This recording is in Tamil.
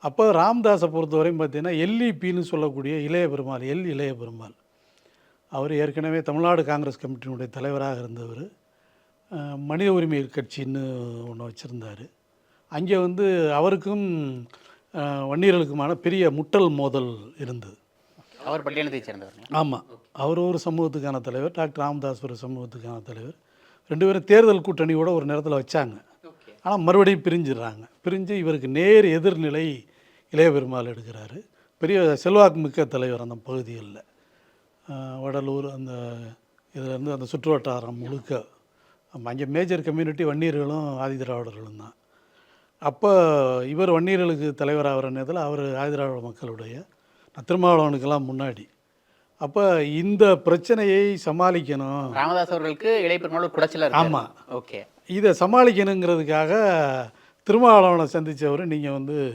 அப்போ ராமதாஸை பொறுத்தவரையும் பார்த்தீங்கன்னா எல்இபின்னு சொல்லக்கூடிய இளைய பெருமாள், இளைய பெருமாள். அவர் ஏற்கனவே தமிழ்நாடு காங்கிரஸ் கமிட்டியினுடைய தலைவராக இருந்தவர். மனித உரிமை கட்சின்னு ஒன்று வச்சுருந்தார். அங்கே வந்து அவருக்கும் வன்னியர்களுக்குமான பெரிய முட்டல் மோதல் இருந்தது. அவர் பட்டியலத்தை சேர்ந்தவர். ஆமாம், அவர் ஒரு சமூகத்துக்கான தலைவர், டாக்டர் ராமதாஸ் ஒரு சமூகத்துக்கான தலைவர். 2 பேரும் தேர்தல் கூட்டணியோட ஒரு நேரத்தில் வச்சாங்க. ஆனால் மறுபடியும் பிரிஞ்சிடுறாங்க. பிரிஞ்சு இவருக்கு நேர் எதிர்நிலை இளைய பெருமாள் எடுக்கிறாரு. பெரிய செல்வாக்கு மிக்க தலைவர் அந்த பகுதிகளில். வடலூர் அந்த இதிலேருந்து அந்த சுற்று வட்டாரம் முழுக்க. அங்கே மேஜர் கம்யூனிட்டி வன்னியர்களும் ஆதிதிராவிடர்களும் தான். அப்போ இவர் வன்னியர்களுக்கு தலைவராகிற நேரத்தில் அவர் ஆதிதிராவிட மக்களுடைய திருமாவளவனுக்கெல்லாம் முன்னாடி. அப்போ இந்த பிரச்சனையை சமாளிக்கணும். ராமதாஸ் அவர்களுக்கு இளைய பெருமாள் குடைச்சல. ஆமாம், ஓகே. இதை சமாளிக்கணுங்கிறதுக்காக திருமாவளவனை சந்தித்தவர் நீங்கள் வந்து